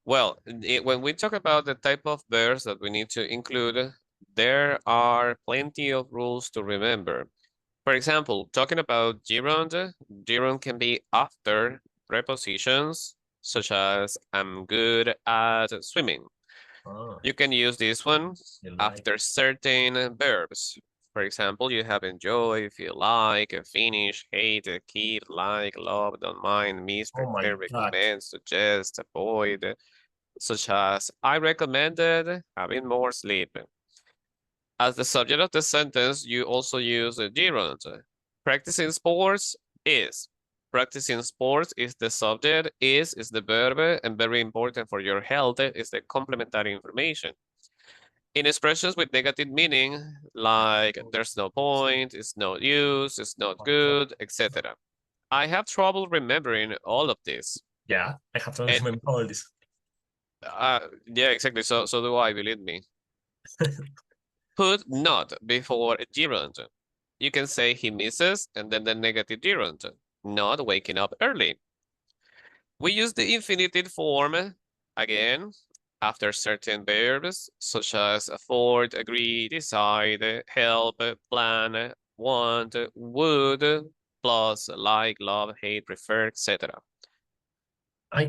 Well, when we talk about the type of verbs that we need to include, there are plenty of rules to remember. For example, talking about gerund, gerund can be after prepositions, such as I'm good at swimming. Oh, You can use this one you like. after certain verbs. For example, you have enjoy, feel like, finish, hate, keep, like, love, don't mind, miss, Oh my prefer, God. recommend, suggest, avoid, such as I recommended having more sleep. As the subject of the sentence, you also use a gerund. Practicing sports is. Practicing sports is the subject, is the verb, and very important for your health is the complementary information. In expressions with negative meaning, like there's no point, it's no use, it's not good, etc. I have trouble remembering all of this. Yeah, I have to And remember all this. yeah, exactly. So do I, believe me. Put not before gerund. You can say he misses and then the negative gerund, not waking up early. We use the infinitive form again after certain verbs such as afford, agree, decide, help, plan, want, would, plus like, love, hate, prefer, etc. I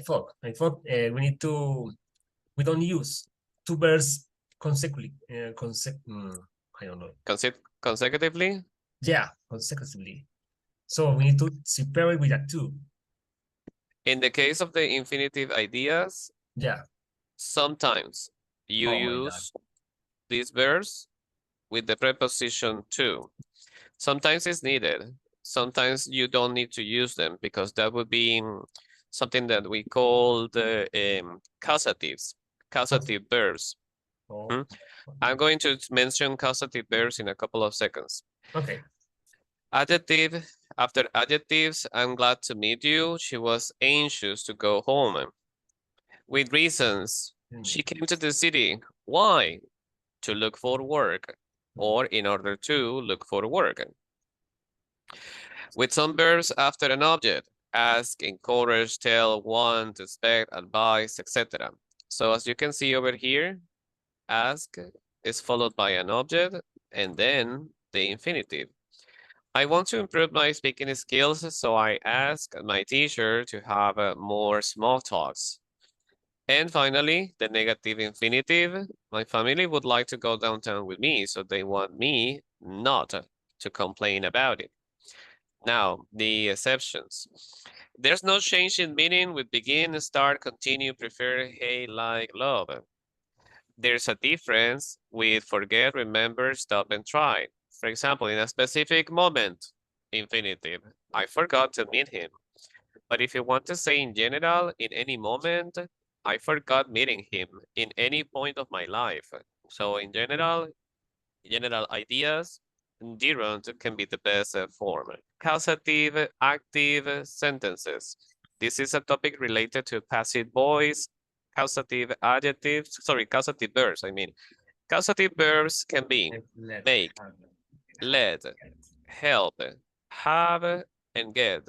thought we don't use two verbs consecutively. I don't know. Consecutively, Yeah, consecutively. So we need to separate with a two. in the case of the infinitive ideas, Yeah. sometimes you Oh my God. use these verbs with the preposition to. Sometimes it's needed. Sometimes you don't need to use them because that would be something that we call the causatives, causative verbs. Oh. Hmm? I'm going to mention causative verbs in a couple of seconds. Okay. Adjective, after adjectives, I'm glad to meet you. She was anxious to go home. With reasons, she came to the city. Why? To look for work or in order to look for work. With some verbs after an object, ask, encourage, tell, want, expect, advise, etc. So as you can see over here, ask is followed by an object and then the infinitive. I want to improve my speaking skills, so I ask my teacher to have more small talks. And finally, the negative infinitive. My family would like to go downtown with me, so they want me not to complain about it. Now, the exceptions. There's no change in meaning with begin, start, continue, prefer, hate, like, love. There's a difference with forget, remember, stop, and try. For example, in a specific moment, infinitive. I forgot to meet him. But if you want to say in general, in any moment, I forgot meeting him in any point of my life. So in general ideas, gerund can be the best form. Causative, active sentences. This is a topic related to passive voice, causative adjectives, sorry, causative verbs, I mean. Causative verbs can be make, let, help, have, and get.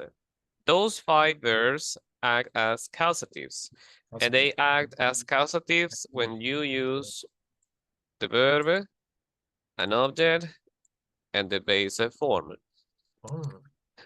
Those five verbs act as causatives, and they act as causatives when you use the verb, an object, and the base form. Oh.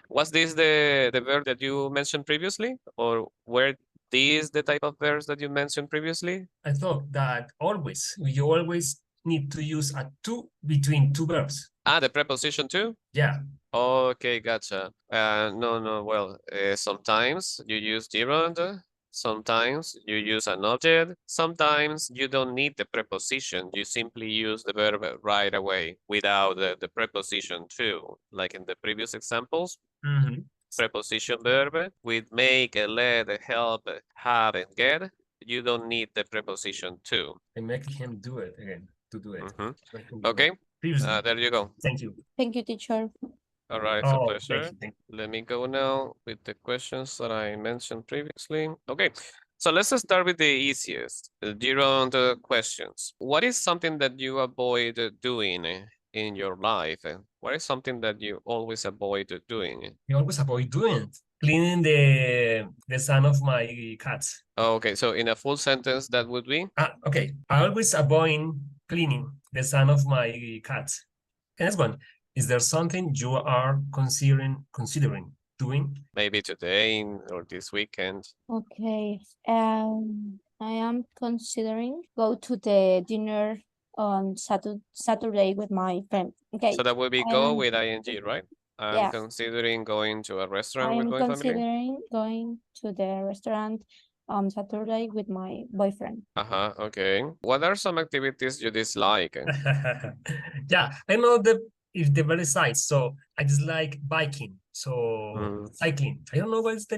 Was this the verb that you mentioned previously, or were these the type of verbs that you mentioned previously? I thought that always you always need to use a two between two verbs. Ah, the preposition too? Yeah. Okay, gotcha. No, well, sometimes you use gerund, sometimes you use an object, sometimes you don't need the preposition, you simply use the verb right away without the preposition to, like in the previous examples. Mm-hmm. Preposition verb with make, let, help, have, and get. You don't need the preposition to. I make him do it again to do it. Mhm. Make him do it. Okay, Previously. there you go. Thank you. Thank you, teacher. All right, it's a Oh, thank pleasure. you. Thank you. Let me go now with the questions that I mentioned previously. Okay, so let's start with the easiest, the gerund questions. What is something that you avoid doing in your life? What is something that you always avoid doing? You always avoid doing it. cleaning the sand of my cats. Oh, okay, so in a full sentence, that would be? Okay. I always avoid cleaning the sand of my cats. And next one. Is there something you are considering doing? Maybe today or this weekend. Okay. I am considering go to the dinner on Saturday with my friend. Okay. So that would be I go am- with ing, right? I'm Yeah. considering going to a restaurant I with am my family. considering going to the restaurant on Saturday with my boyfriend. Uh-huh, okay. What are some activities you dislike? Yeah, I know if the very size. So I dislike biking. So cycling. I don't know what's the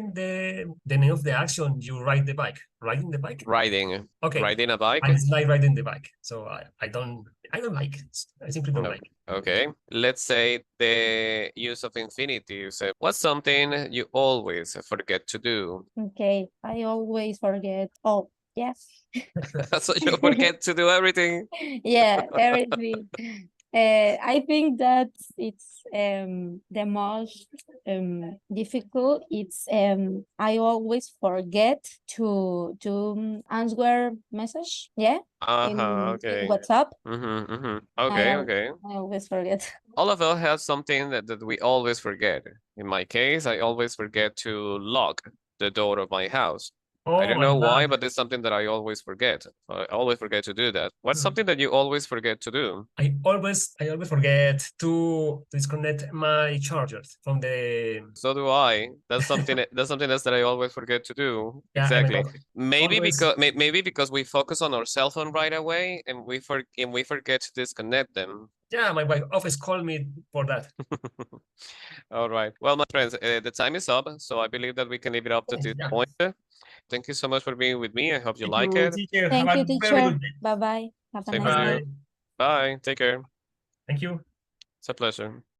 name of the action you ride the bike. Riding the bike? Riding. Okay. Riding a bike? I dislike riding the bike. So I don't like it. I simply don't No. like it. Okay. Let's say the use of infinitives. What's something you always forget to do? Okay. I always forget. Oh, yes. So you forget to do everything? Yeah, everything. I think that it's the most difficult. It's I always forget to answer message. Yeah, Okay. in WhatsApp. Okay, I okay. I always forget. All of us have something that we always forget. In my case, I always forget to lock the door of my house. I Oh don't my know why, God. but it's something that I always forget. I always forget to do that. What's something that you always forget to do? I always forget to disconnect my chargers from the So do I. That's something else that I always forget to do. yeah, and Exactly. I Maybe always because we focus on our cell phone right away and we forget to disconnect them. yeah, my wife always called me for that. All right. Well, my friends, the time is up, so I believe that we can leave it up to this Yeah. point. Thank you so much for being with me. I hope you Thank like you, it. teacher. Thank Have you, a very teacher. good day. Bye bye. Have a Same nice for day. you. Bye. Take care. Thank you. It's a pleasure.